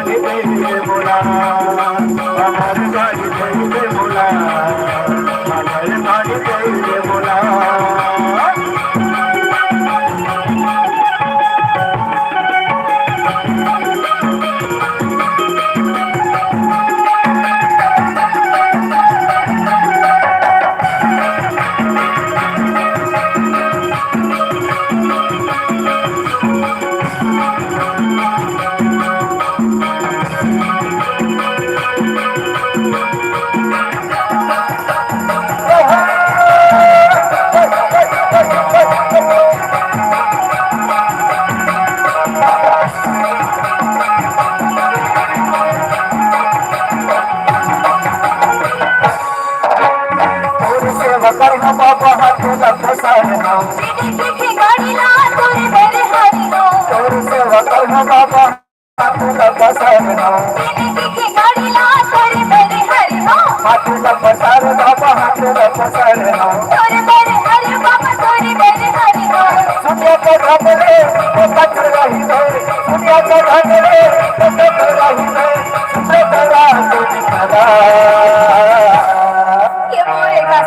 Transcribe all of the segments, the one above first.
गाड़ी दे बोला हमारी गाड़ी दे बोला हमारी गाड़ी दे बोला करना बाबा हाथों फसाना गाड़ी ला तोरे मेरे हरी हो तोर सेवा करना बाबा हाथों फसाना गाड़ी ला तोरे मेरे हरी हो हाथों फसाना बाबा हाथों फसाना तोरे मेरे हरी बाबा तोरे मेरे हरी हो सुनिया को घाटे तो पकड़ रही हो सुनिया को घाटे तो पकड़ रही हो सुने तेरा तो निकला ये मोरे का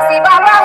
से बाबा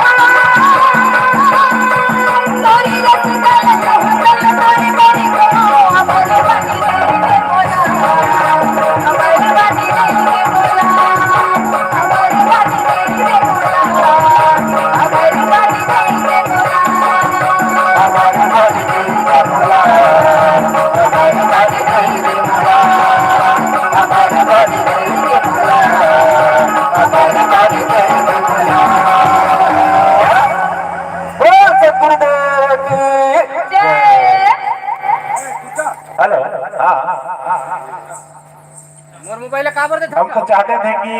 हम तो चाहते थे कि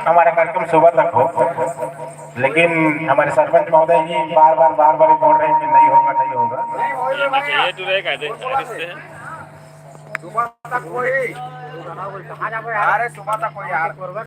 हमारा कार्यक्रम सुबह तक हो, लेकिन हमारे सरपंच महोदय जी बार बार बोल रहे हैं कि नहीं होगा नहीं होगा। सुबह तक कोई, अरे सुबह तक कोई यार